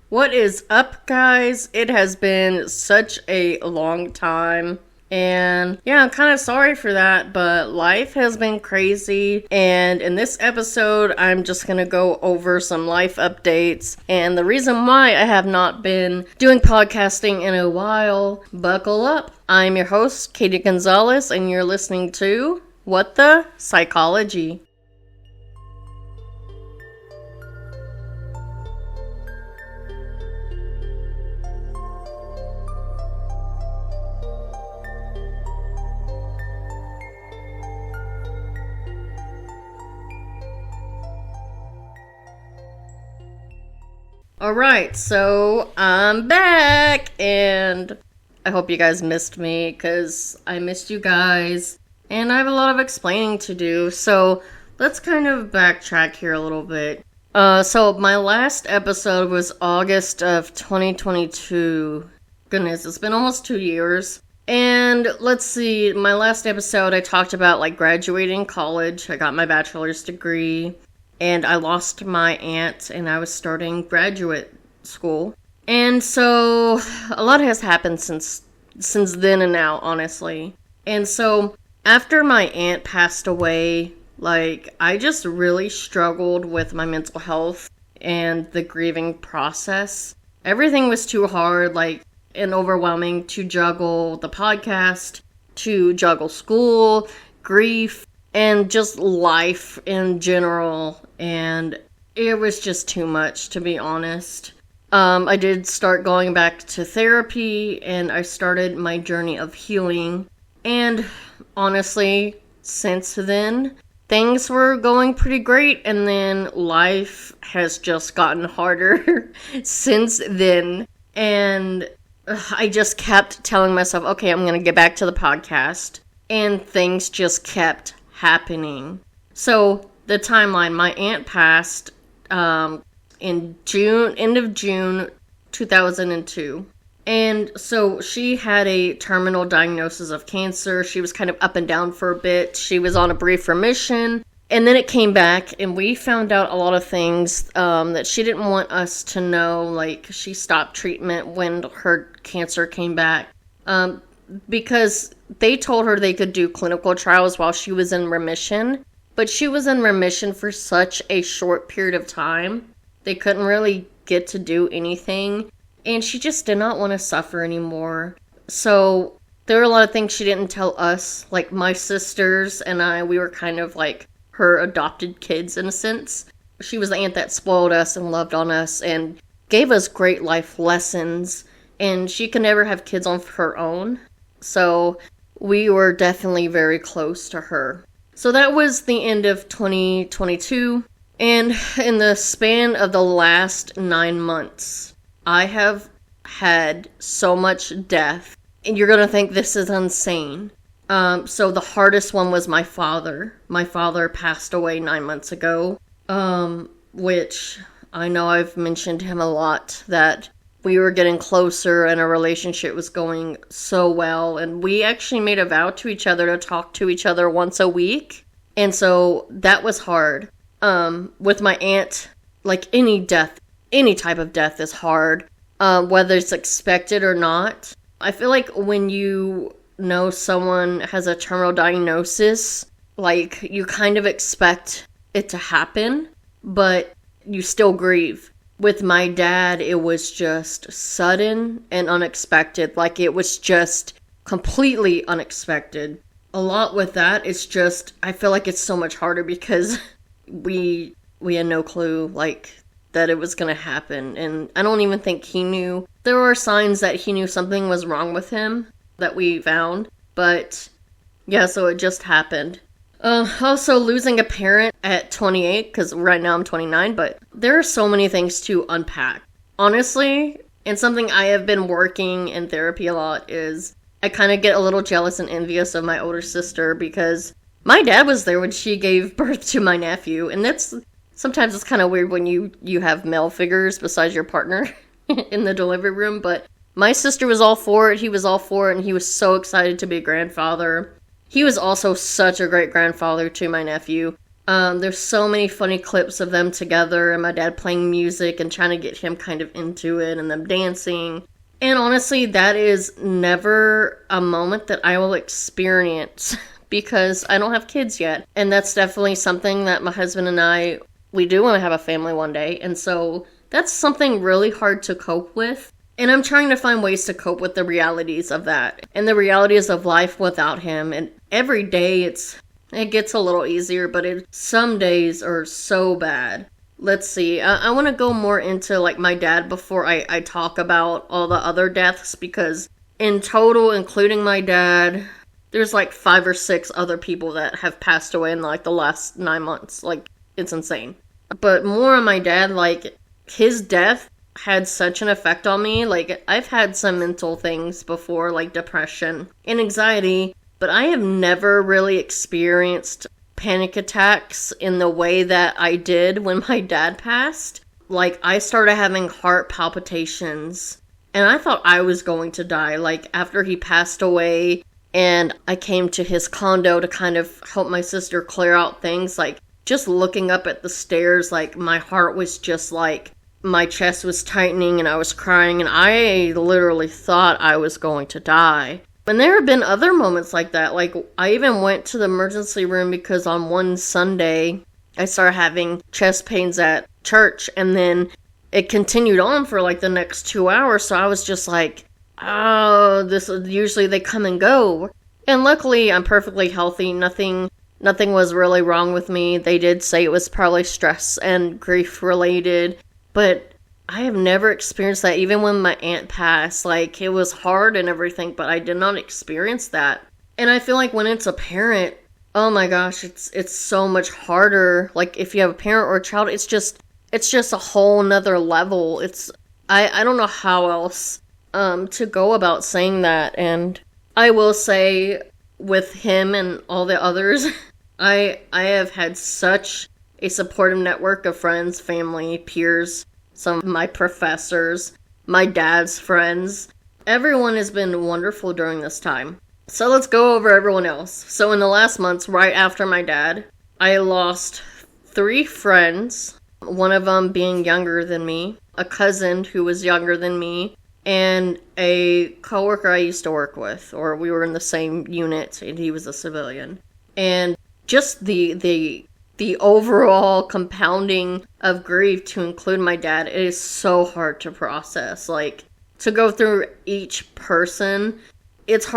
What is up, guys? It has been such a long time. And yeah, I'm kind of sorry for that, but life has been crazy. And in this episode, I'm just going to go over some life updates and the reason why I have not been doing podcasting in a while. Buckle up. I'm your host, Katie Gonzalez, and you're listening to What the Psychology. Alright, so I'm back, and I hope you guys missed me, because I missed you guys, and I have a lot of explaining to do, so let's kind of backtrack here a little bit. So my last episode was August of 2022. Goodness, it's been almost 2 years. And let's see, my last episode I talked about graduating college. I got my bachelor's degree. And I lost my aunt, and I was starting graduate school. And so, a lot has happened since then and now, honestly. And so, after my aunt passed away, I just really struggled with my mental health and the grieving process. Everything was too hard, and overwhelming to juggle the podcast, to juggle school, grief, and just life in general, and it was just too much, to be honest. I did start going back to therapy, and I started my journey of healing, and honestly, since then, things were going pretty great, and then life has just gotten harder since then, and I just kept telling myself, okay, I'm gonna get back to the podcast, and things just kept happening. So the timeline, my aunt passed in end of June 2002, and so she had a terminal diagnosis of cancer. She was kind of up and down for a bit. She was on a brief remission, and then it came back, and we found out a lot of things that she didn't want us to know. She stopped treatment when her cancer came back, because they told her they could do clinical trials while she was in remission, but she was in remission for such a short period of time. They couldn't really get to do anything, and she just did not want to suffer anymore. So there were a lot of things she didn't tell us. My sisters and I, we were kind of her adopted kids in a sense. She was the aunt that spoiled us and loved on us and gave us great life lessons, and she could never have kids on her own. So we were definitely very close to her. So that was the end of 2022. And in the span of the last 9 months, I have had so much death. And you're going to think this is insane. So the hardest one was my father. My father passed away 9 months ago. Which I know I've mentioned him a lot, that we were getting closer and our relationship was going so well, and we actually made a vow to each other to talk to each other once a week, and so that was hard. With my aunt, any death, any type of death is hard, whether it's expected or not. I feel like when you know someone has a terminal diagnosis, you kind of expect it to happen, but you still grieve. With my dad, it was just sudden and unexpected. It was just completely unexpected. A lot with that, it's just, I feel like it's so much harder because we had no clue, that it was gonna happen. And I don't even think he knew. There were signs that he knew something was wrong with him that we found. But, yeah, so it just happened. Also, losing a parent at 28, because right now I'm 29, but there are so many things to unpack. Honestly, and something I have been working in therapy a lot is I kind of get a little jealous and envious of my older sister, because my dad was there when she gave birth to my nephew, and sometimes it's kind of weird when you have male figures besides your partner in the delivery room, but my sister was all for it, he was all for it, and he was so excited to be a grandfather. He was also such a great grandfather to my nephew. There's so many funny clips of them together and my dad playing music and trying to get him kind of into it and them dancing. And honestly, that is never a moment that I will experience because I don't have kids yet. And that's definitely something that my husband and I, we do want to have a family one day. And so that's something really hard to cope with. And I'm trying to find ways to cope with the realities of that and the realities of life without him. And every day it gets a little easier, but some days are so bad. Let's see. I want to go more into like my dad before I talk about all the other deaths, because in total, including my dad, there's like 5 or 6 other people that have passed away in like the last 9 months. Like, it's insane. But more on my dad, like his death had such an effect on me. Like, I've had some mental things before, like depression and anxiety, but I have never really experienced panic attacks in the way that I did when my dad passed. Like, I started having heart palpitations and I thought I was going to die. Like, after he passed away and I came to his condo to kind of help my sister clear out things, like just looking up at the stairs, like my heart was just like, my chest was tightening and I was crying and I literally thought I was going to die. And there have been other moments like that. Like, I even went to the emergency room because on one Sunday, I started having chest pains at church. And then it continued on for like the next 2 hours. So I was just like, oh, usually they come and go. And luckily, I'm perfectly healthy. Nothing was really wrong with me. They did say it was probably stress and grief related. But I have never experienced that. Even when my aunt passed, like, it was hard and everything, but I did not experience that. And I feel like when it's a parent, oh my gosh, it's so much harder. Like, if you have a parent or a child, it's just a whole nother level. I don't know how else to go about saying that. And I will say, with him and all the others, I have had such a supportive network of friends, family, peers, some of my professors, my dad's friends. Everyone has been wonderful during this time. So let's go over everyone else. So in the last months, right after my dad, I lost 3 friends, one of them being younger than me, a cousin who was younger than me, and a coworker I used to work with, or we were in the same unit, and he was a civilian. And just the overall compounding of grief to include my dad, it is so hard to process. Like, to go through each person, it's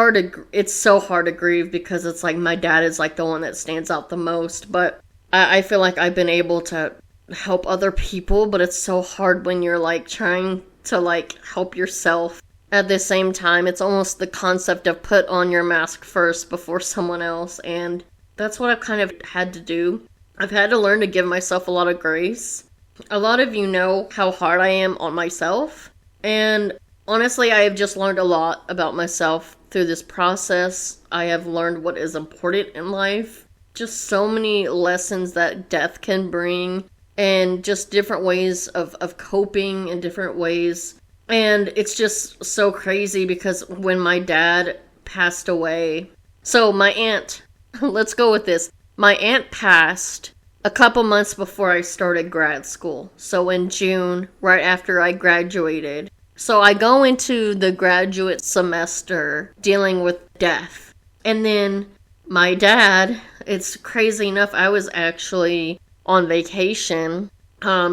so hard to grieve because it's like my dad is like the one that stands out the most. But I feel like I've been able to help other people, but it's so hard when you're like trying to like help yourself at the same time. It's almost the concept of put on your mask first before someone else, and that's what I've kind of had to do. I've had to learn to give myself a lot of grace. A lot of you know how hard I am on myself. And honestly, I have just learned a lot about myself through this process. I have learned what is important in life. Just so many lessons that death can bring. And just different ways of coping in different ways. And it's just so crazy because when my dad passed away... So my aunt... Let's go with this. My aunt passed a couple months before I started grad school. So in June, right after I graduated. So I go into the graduate semester dealing with death. And then my dad, it's crazy enough, I was actually on vacation,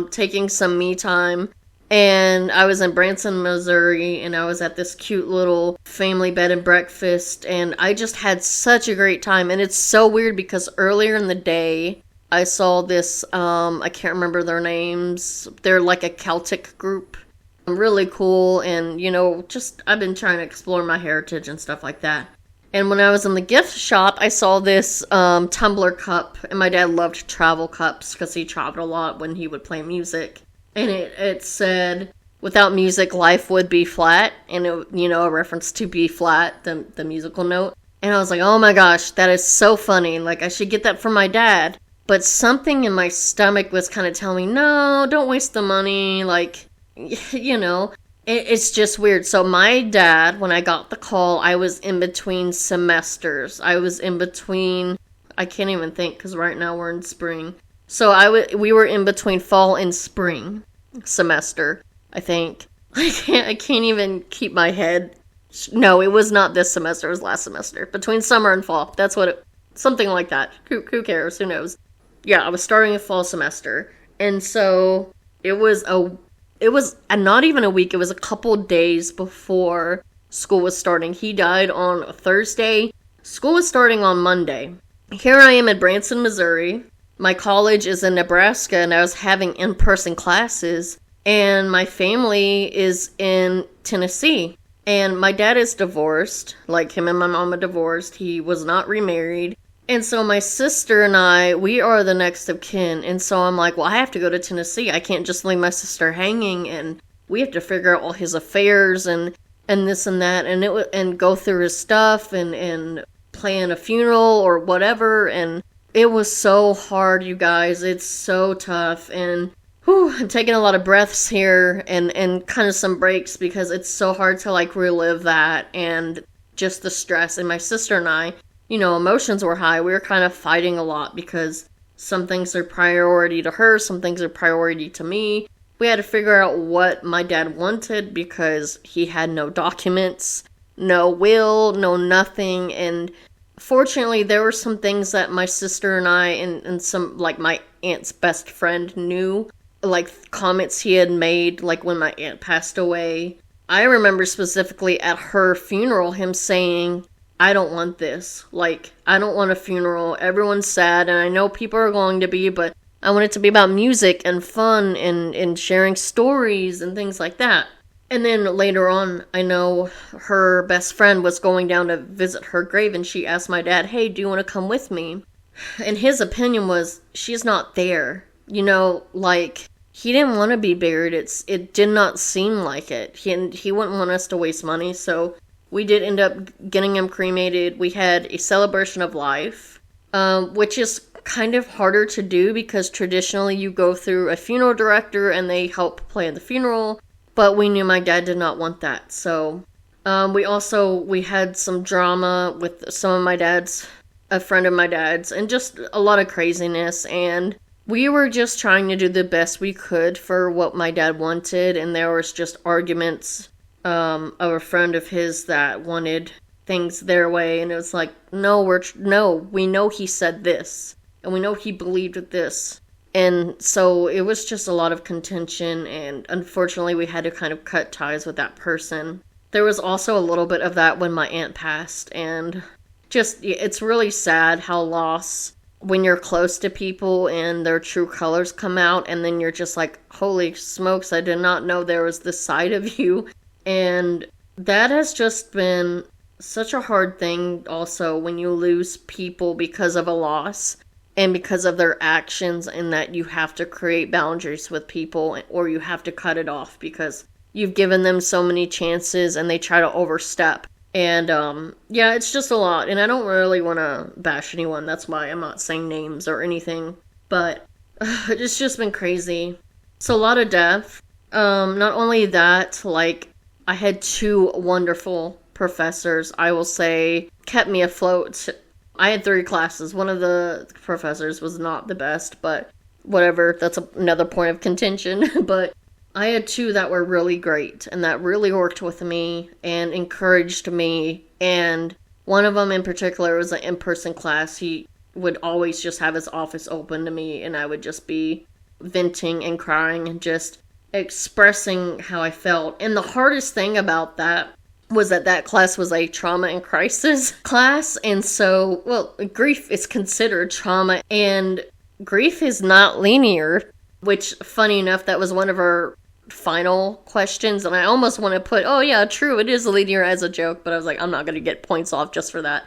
taking some me time. And I was in Branson, Missouri, and I was at this cute little family bed and breakfast, and I just had such a great time. And it's so weird because earlier in the day, I saw this, I can't remember their names. They're like a Celtic group. Really cool, and, you know, just, I've been trying to explore my heritage and stuff like that. And when I was in the gift shop, I saw this tumbler cup, and my dad loved travel cups because he traveled a lot when he would play music. And it said, without music, life would be flat. And, it, you know, a reference to B flat, the musical note. And I was like, oh my gosh, that is so funny. Like, I should get that for my dad. But something in my stomach was kind of telling me, no, don't waste the money. Like, you know, it's just weird. So my dad, when I got the call, I was in between semesters. I was in between I can't even think because right now we're in spring. So we were in between fall and spring semester, I think. I can't even keep my head. No, it was not this semester, it was last semester. Between summer and fall. That's what something like that. Who cares? Who knows? Yeah, I was starting a fall semester. And so it was not even a week, it was a couple days before school was starting. He died on a Thursday. School was starting on Monday. Here I am in Branson, Missouri. My college is in Nebraska, and I was having in-person classes. And my family is in Tennessee. And my dad is divorced. Like, him and my mom are divorced. He was not remarried. And so my sister and I, we are the next of kin. And so I'm like, well, I have to go to Tennessee. I can't just leave my sister hanging. And we have to figure out all his affairs and this and that. And go through his stuff and plan a funeral or whatever. And it was so hard, you guys. It's so tough. And I'm taking a lot of breaths here and kind of some breaks because it's so hard to like relive that and just the stress. And my sister and I, you know, emotions were high. We were kind of fighting a lot because some things are priority to her, some things are priority to me. We had to figure out what my dad wanted because he had no documents, no will, no nothing. And fortunately, there were some things that my sister and I and some, like my aunt's best friend knew. Like comments he had made, like when my aunt passed away. I remember specifically at her funeral him saying, I don't want this. Like, I don't want a funeral. Everyone's sad, and I know people are going to be, but I want it to be about music and fun and sharing stories and things like that. And then later on, I know her best friend was going down to visit her grave, and she asked my dad, hey, do you want to come with me? And his opinion was, she's not there. You know, like, he didn't want to be buried. It did not seem like it. He wouldn't want us to waste money, so we did end up getting him cremated. We had a celebration of life, which is kind of harder to do because traditionally you go through a funeral director and they help plan the funeral, but we knew my dad did not want that. So we had some drama with a friend of my dad's, and just a lot of craziness, and we were just trying to do the best we could for what my dad wanted, and there was just arguments of a friend of his that wanted things their way, and it was like, no, we know he said this, and we know he believed this. And so it was just a lot of contention, and unfortunately we had to kind of cut ties with that person. There was also a little bit of that when my aunt passed, and just, it's really sad how loss, when you're close to people and their true colors come out, and then you're just like, holy smokes, I did not know there was this side of you. And that has just been such a hard thing also when you lose people because of a loss and because of their actions, and that you have to create boundaries with people, or you have to cut it off because you've given them so many chances and they try to overstep. And, yeah, it's just a lot, and I don't really want to bash anyone, that's why I'm not saying names or anything, but it's just been crazy. So a lot of death. Not only that, like, I had 2 wonderful professors, I will say, kept me afloat. I had 3 classes. One of the professors was not the best, but whatever, that's another point of contention, but I had 2 that were really great and that really worked with me and encouraged me. And one of them in particular was an in-person class. He would always just have his office open to me, and I would just be venting and crying and just expressing how I felt. And the hardest thing about that was that class was a trauma and crisis class. And so, well, grief is considered trauma, and grief is not linear, which, funny enough, that was one of our final questions, and I almost want to put, oh yeah, true, it is linear as a joke, but I was like, I'm not going to get points off just for that.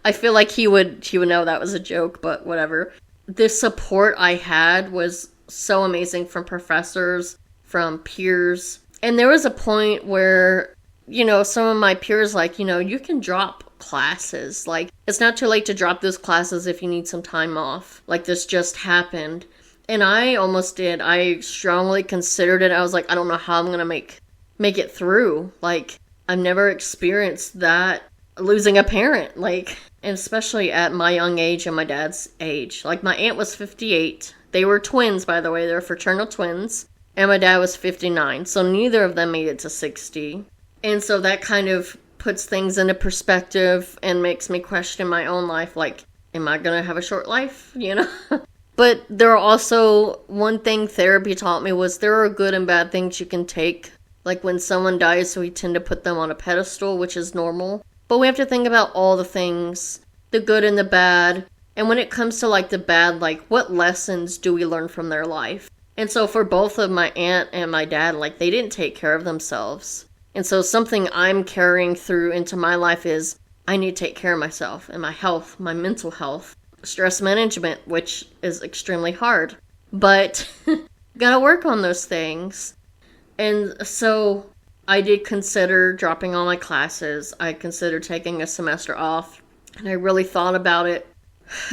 I feel like he would know that was a joke, but whatever. The support I had was so amazing from professors, from peers, and there was a point where, you know, some of my peers, like, you know, you can drop classes, like, it's not too late to drop those classes if you need some time off, like this just happened. And I almost did. I strongly considered it. I was like, I don't know how I'm going to make it through. Like, I've never experienced that losing a parent, like, and especially at my young age and my dad's age. Like, my aunt was 58. They were twins, by the way. They were fraternal twins. And my dad was 59. So neither of them made it to 60. And so that kind of puts things into perspective and makes me question my own life. Like, am I going to have a short life? You know? But there are also, one thing therapy taught me was there are good and bad things you can take. Like when someone dies, we tend to put them on a pedestal, which is normal. But we have to think about all the things, the good and the bad. And when it comes to like the bad, like what lessons do we learn from their life? And so for both of my aunt and my dad, like they didn't take care of themselves. And so something I'm carrying through into my life is I need to take care of myself and my health, my mental health, stress management, which is extremely hard. But gotta work on those things. And so I did consider dropping all my classes. I considered taking a semester off. And I really thought about it.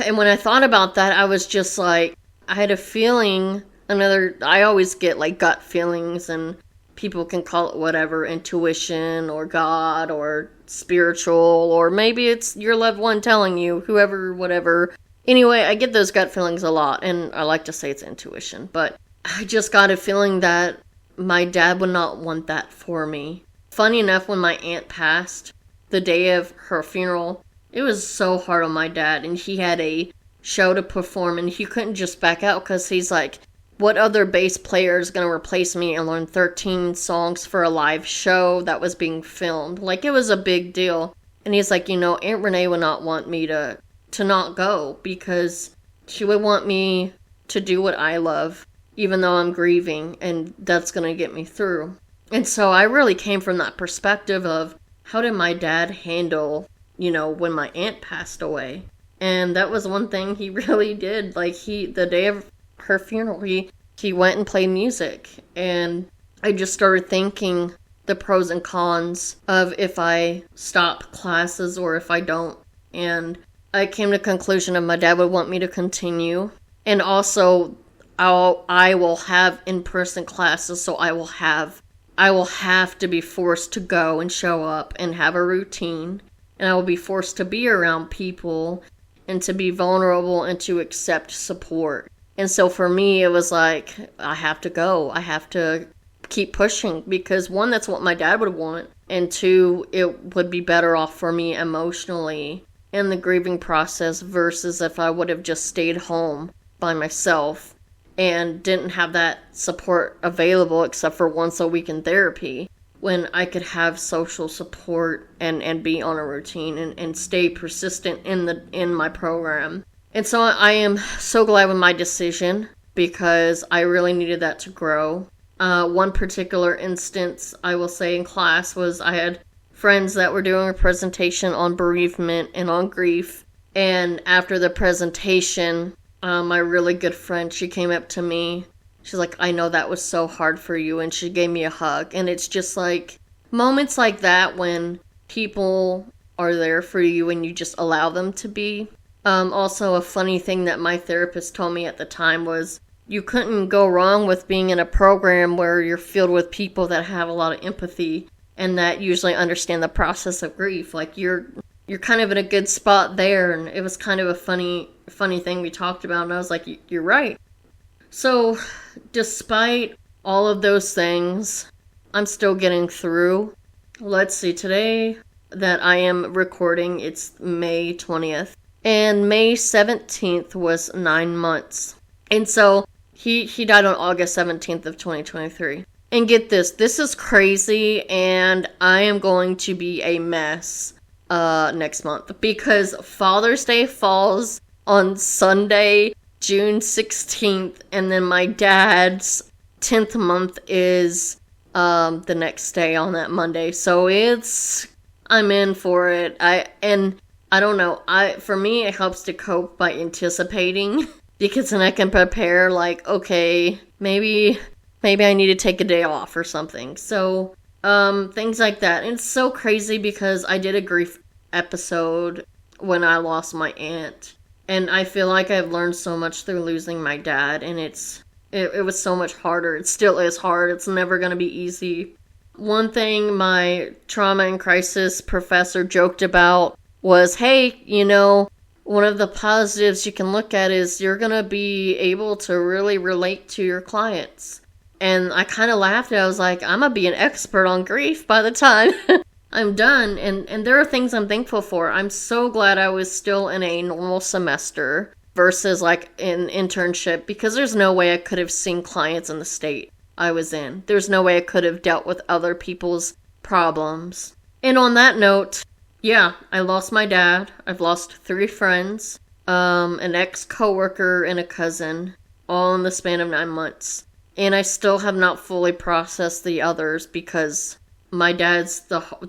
And when I thought about that, I was just like, I had a feeling, I always get like gut feelings, and people can call it whatever, intuition or God or spiritual, or maybe it's your loved one telling you, whoever, whatever. Anyway, I get those gut feelings a lot, and I like to say it's intuition, but I just got a feeling that my dad would not want that for me. Funny enough, when my aunt passed, the day of her funeral, it was so hard on my dad, and he had a show to perform, and he couldn't just back out because he's like, what other bass player is going to replace me and learn 13 songs for a live show that was being filmed? Like, it was a big deal. And he's like, Aunt Renee would not want me to not go, because she would want me to do what I love, even though I'm grieving, and that's going to get me through. And so I really came from that perspective of, how did my dad handle, when my aunt passed away? And that was one thing he really did. Like, the day of her funeral, he went and played music. And I just started thinking the pros and cons of if I stop classes or if I don't. And I came to the conclusion of my dad would want me to continue. And also, I will have in-person classes, so I will have to be forced to go and show up and have a routine. And I will be forced to be around people and to be vulnerable and to accept support. And so for me, it was like, I have to go. I have to keep pushing, because one, that's what my dad would want. And two, it would be better off for me emotionally in the grieving process versus if I would have just stayed home by myself and didn't have that support available except for once a week in therapy, when I could have social support and be on a routine and stay persistent in my program. And so I am so glad with my decision, because I really needed that to grow. One particular instance I will say in class was I had friends that were doing a presentation on bereavement and on grief. And after the presentation, my really good friend, she came up to me. She's like, I know that was so hard for you. And she gave me a hug. And it's just like moments like that when people are there for you and you just allow them to be. Also, a funny thing that my therapist told me at the time was you couldn't go wrong with being in a program where you're filled with people that have a lot of empathy and that usually understand the process of grief. Like, you're kind of in a good spot there. And it was kind of a funny thing we talked about. And I was like, you're right. So, despite all of those things, I'm still getting through. Let's see, today that I am recording, it's May 20th. And May 17th was 9 months. And so, he died on August 17th of 2023. And get this is crazy, and I am going to be a mess next month, because Father's Day falls on Sunday, June 16th, and then my dad's 10th month is the next day on that Monday. So I'm in for it. I don't know. For me, it helps to cope by anticipating, because then I can prepare, like, okay, maybe I need to take a day off or something. So, things like that. And it's so crazy because I did a grief episode when I lost my aunt. And I feel like I've learned so much through losing my dad. And it was so much harder. It still is hard. It's never going to be easy. one thing my trauma and crisis professor joked about was, hey, one of the positives you can look at is you're going to be able to really relate to your clients. And I kind of laughed and I was like, I'm going to be an expert on grief by the time I'm done. And there are things I'm thankful for. I'm so glad I was still in a normal semester versus like an internship, because there's no way I could have seen clients in the state I was in. There's no way I could have dealt with other people's problems. And on that note, yeah, I lost my dad. I've lost 3 friends, an ex-coworker, and a cousin, all in the span of 9 months. And I still have not fully processed the others because my dad's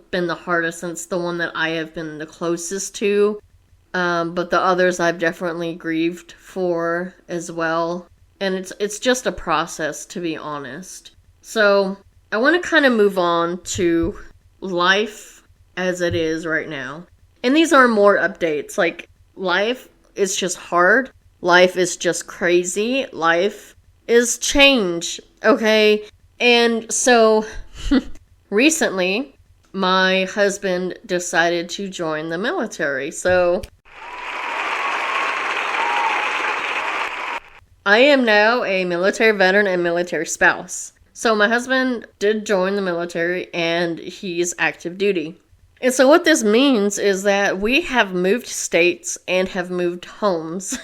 been the hardest, and it's the one that I have been the closest to. But the others I've definitely grieved for as well. And it's just a process, to be honest. So I want to kind of move on to life as it is right now. And these are more updates. Like, life is just hard. Life is just crazy. Life is change. Okay? And so recently, my husband decided to join the military. So I am now a military veteran and military spouse. So my husband did join the military and he's active duty. And so what this means is that we have moved states and have moved homes.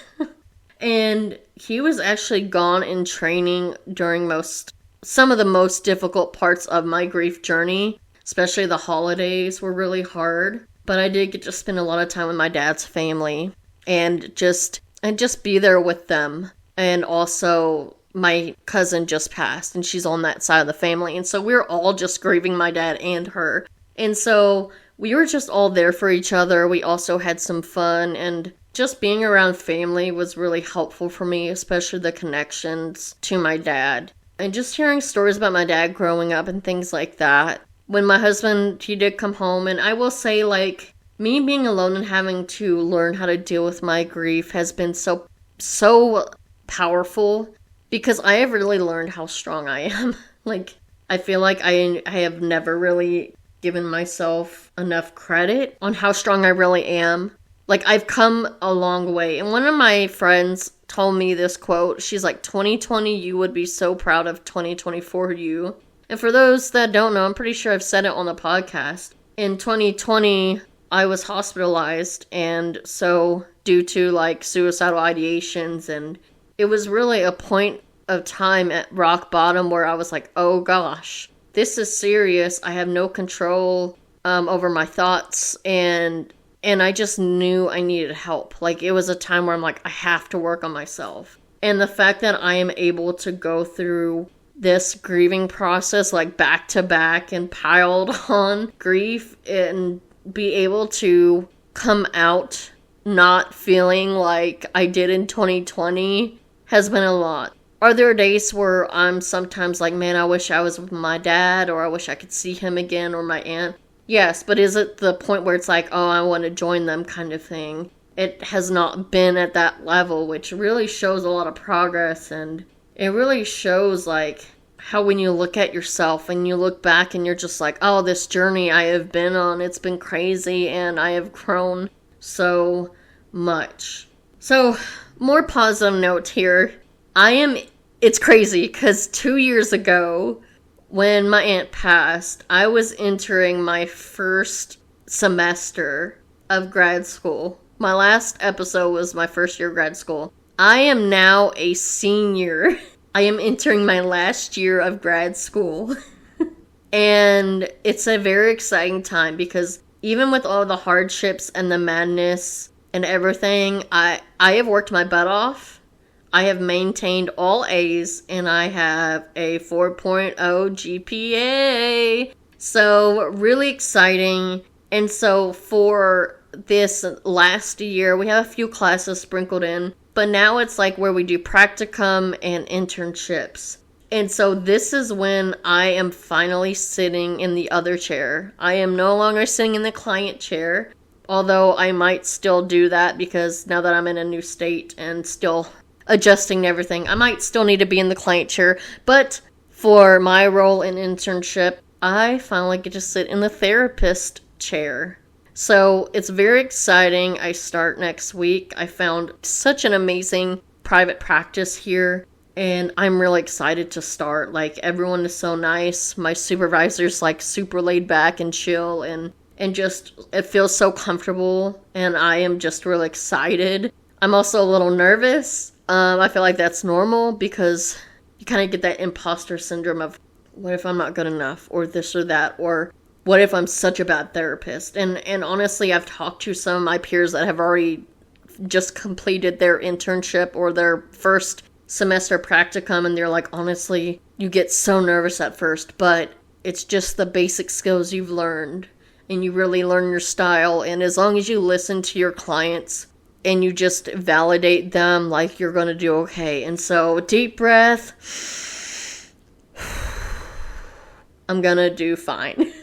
And he was actually gone in training during some of the most difficult parts of my grief journey. Especially the holidays were really hard. But I did get to spend a lot of time with my dad's family and just be there with them. And also, my cousin just passed, and she's on that side of the family. And so we were all just grieving my dad and her. And so we were just all there for each other. We also had some fun, and just being around family was really helpful for me, especially the connections to my dad. And just hearing stories about my dad growing up and things like that. When my husband, he did come home, and I will say, like, me being alone and having to learn how to deal with my grief has been so powerful, because I have really learned how strong I am. Like, I feel like I have never really given myself enough credit on how strong I really am. Like, I've come a long way. And one of my friends told me this quote. She's like, 2020, you would be so proud of 2024 you. And for those that don't know, I'm pretty sure I've said it on the podcast. In 2020, I was hospitalized, and so due to like suicidal ideations, and it was really a point of time at rock bottom where I was like, oh gosh, this is serious. I have no control over my thoughts, and I just knew I needed help. Like, it was a time where I'm like, I have to work on myself. And the fact that I am able to go through this grieving process like back to back and piled on grief and be able to come out not feeling like I did in 2020 has been a lot. Are there days where I'm sometimes like, man, I wish I was with my dad, or I wish I could see him again, or my aunt? Yes, but is it the point where it's like, oh, I want to join them kind of thing? It has not been at that level, which really shows a lot of progress, and it really shows like how when you look at yourself and you look back and you're just like, oh, this journey I have been on, it's been crazy, and I have grown so much. So, more positive note here. It's crazy, because 2 years ago, when my aunt passed, I was entering my first semester of grad school. My last episode was my first year of grad school. I am now a senior. I am entering my last year of grad school. And it's a very exciting time, because even with all the hardships and the madness and everything, I have worked my butt off. I have maintained all A's, and I have a 4.0 GPA. So, really exciting. And so, for this last year, we have a few classes sprinkled in, but now it's like where we do practicum and internships. And so, this is when I am finally sitting in the other chair. I am no longer sitting in the client chair, although I might still do that, because now that I'm in a new state and still adjusting everything, I might still need to be in the client chair. But for my role in internship, I finally get to sit in the therapist chair. So it's very exciting. I start next week. I found such an amazing private practice here, and I'm really excited to start. Like, everyone is so nice. My supervisor's like super laid back and chill, and just, it feels so comfortable, and I am just really excited. I'm also a little nervous. I feel like that's normal because you kind of get that imposter syndrome of, what if I'm not good enough, or this or that, or what if I'm such a bad therapist? And honestly, I've talked to some of my peers that have already just completed their internship or their first semester practicum, and they're like, honestly, you get so nervous at first, but it's just the basic skills you've learned, and you really learn your style, and as long as you listen to your clients and you just validate them, like, you're gonna do okay. And so, deep breath. I'm gonna do fine.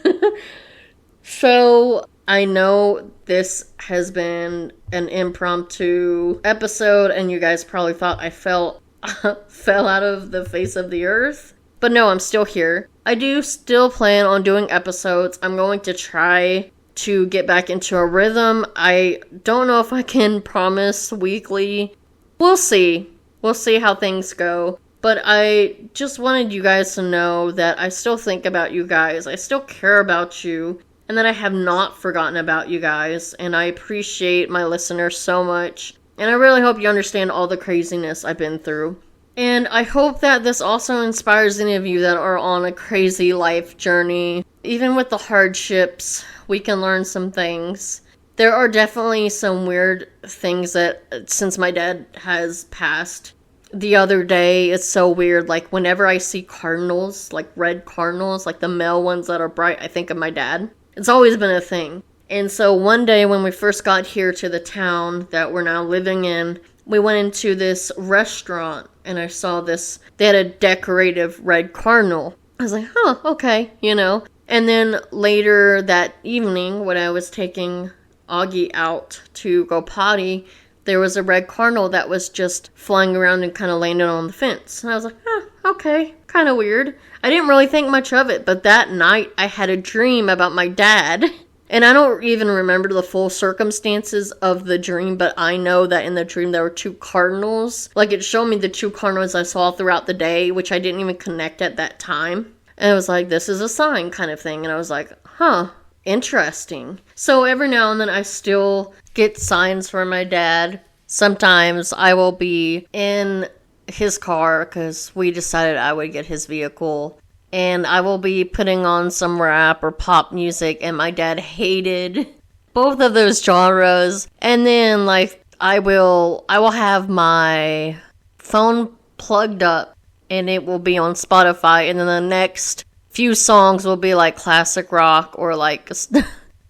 So, I know this has been an impromptu episode, and you guys probably thought I fell out of the face of the earth. But no, I'm still here. I do still plan on doing episodes. I'm going to try to get back into a rhythm. I don't know if I can promise weekly. We'll see. We'll see how things go. But I just wanted you guys to know that I still think about you guys. I still care about you. And that I have not forgotten about you guys. And I appreciate my listeners so much. And I really hope you understand all the craziness I've been through. And I hope that this also inspires any of you that are on a crazy life journey. Even with the hardships, we can learn some things. There are definitely some weird things that, since my dad has passed, the other day, it's so weird. Like, whenever I see cardinals, like red cardinals, like the male ones that are bright, I think of my dad. It's always been a thing. And so one day when we first got here to the town that we're now living in, we went into this restaurant and I saw this, they had a decorative red cardinal. I was like, huh, okay, you know. And then later that evening when I was taking Augie out to go potty, there was a red cardinal that was just flying around and kind of landed on the fence. And I was like, okay, kind of weird. I didn't really think much of it, but that night I had a dream about my dad. And I don't even remember the full circumstances of the dream, but I know that in the dream there were two cardinals. Like, it showed me the two cardinals I saw throughout the day, which I didn't even connect at that time. And it was like, this is a sign kind of thing. And I was like, huh, interesting. So every now and then I still get signs from my dad. Sometimes I will be in his car because we decided I would get his vehicle. And I will be putting on some rap or pop music, and my dad hated both of those genres. And then, like, I will have my phone plugged up, and it will be on Spotify, and then the next few songs will be, like, classic rock, or, like,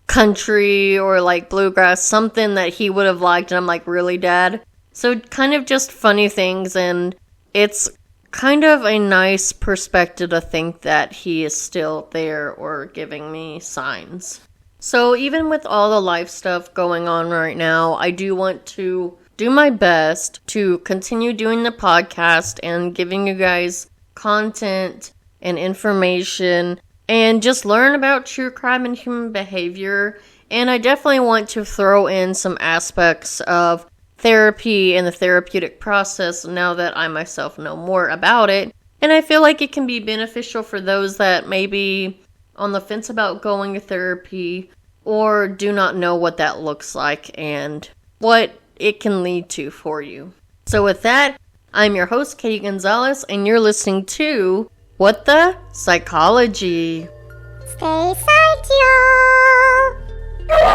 country, or, like, bluegrass, something that he would have liked, and I'm like, really, Dad? So, kind of just funny things, and it's kind of a nice perspective to think that he is still there or giving me signs. So even with all the life stuff going on right now, I do want to do my best to continue doing the podcast and giving you guys content and information and just learn about true crime and human behavior. And I definitely want to throw in some aspects of therapy and the therapeutic process now that I myself know more about it. And I feel like it can be beneficial for those that may be on the fence about going to therapy or do not know what that looks like and what it can lead to for you. So with that, I'm your host, Katie Gonzalez, and you're listening to What the Psychology. Stay psyched, y'all!